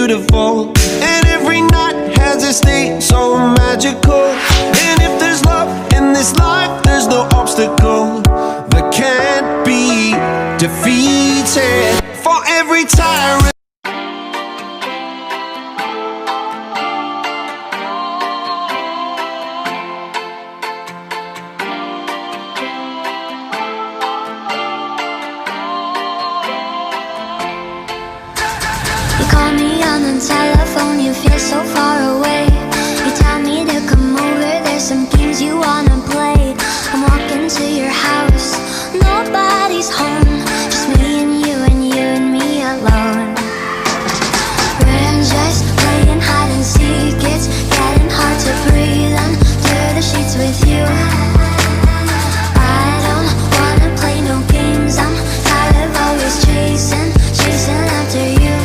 beautiful, and every night has a state so magical. And if there's love in this life, there's no obstacle that can't be defeated. For every tyrant, you call me on the telephone, you feel so far away. You tell me to come over, there's some games you wanna play. I'm walking to your house, nobody's home, just me and you and me alone. We're just playing hide and seek, it's getting hard to breathe under the sheets with you. I don't wanna play no games, I'm tired of always chasing after you.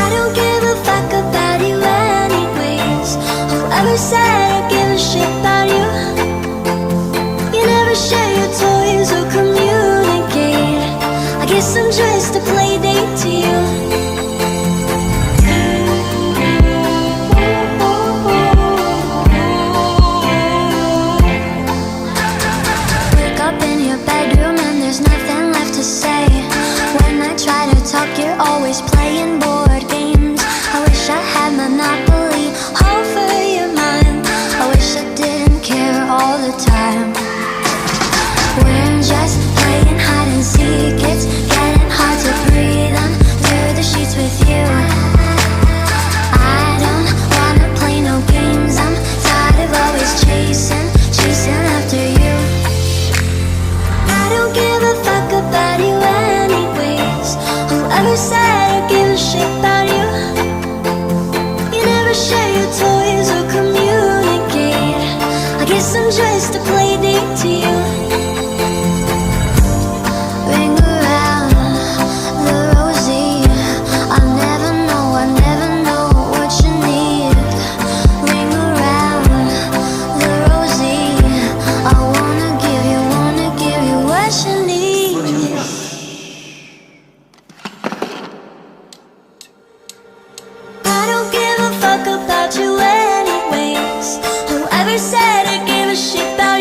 I don't give a fuck about you anyways. Whoever said I give a shit about you? You never share your toys or communicate. I guess I'm just a play date to you. Wake up in your bedroom and there's nothing left to say. When I try to talk, you're always playing board games. I wish I had Monopoly over your mind. I wish I didn't care all the time. We're just playing hide and seek, it's getting hard to breathe under the sheets with you. I don't wanna play no games, I'm tired of always chasing after you. I don't give a fuck about you anyways. Whoever said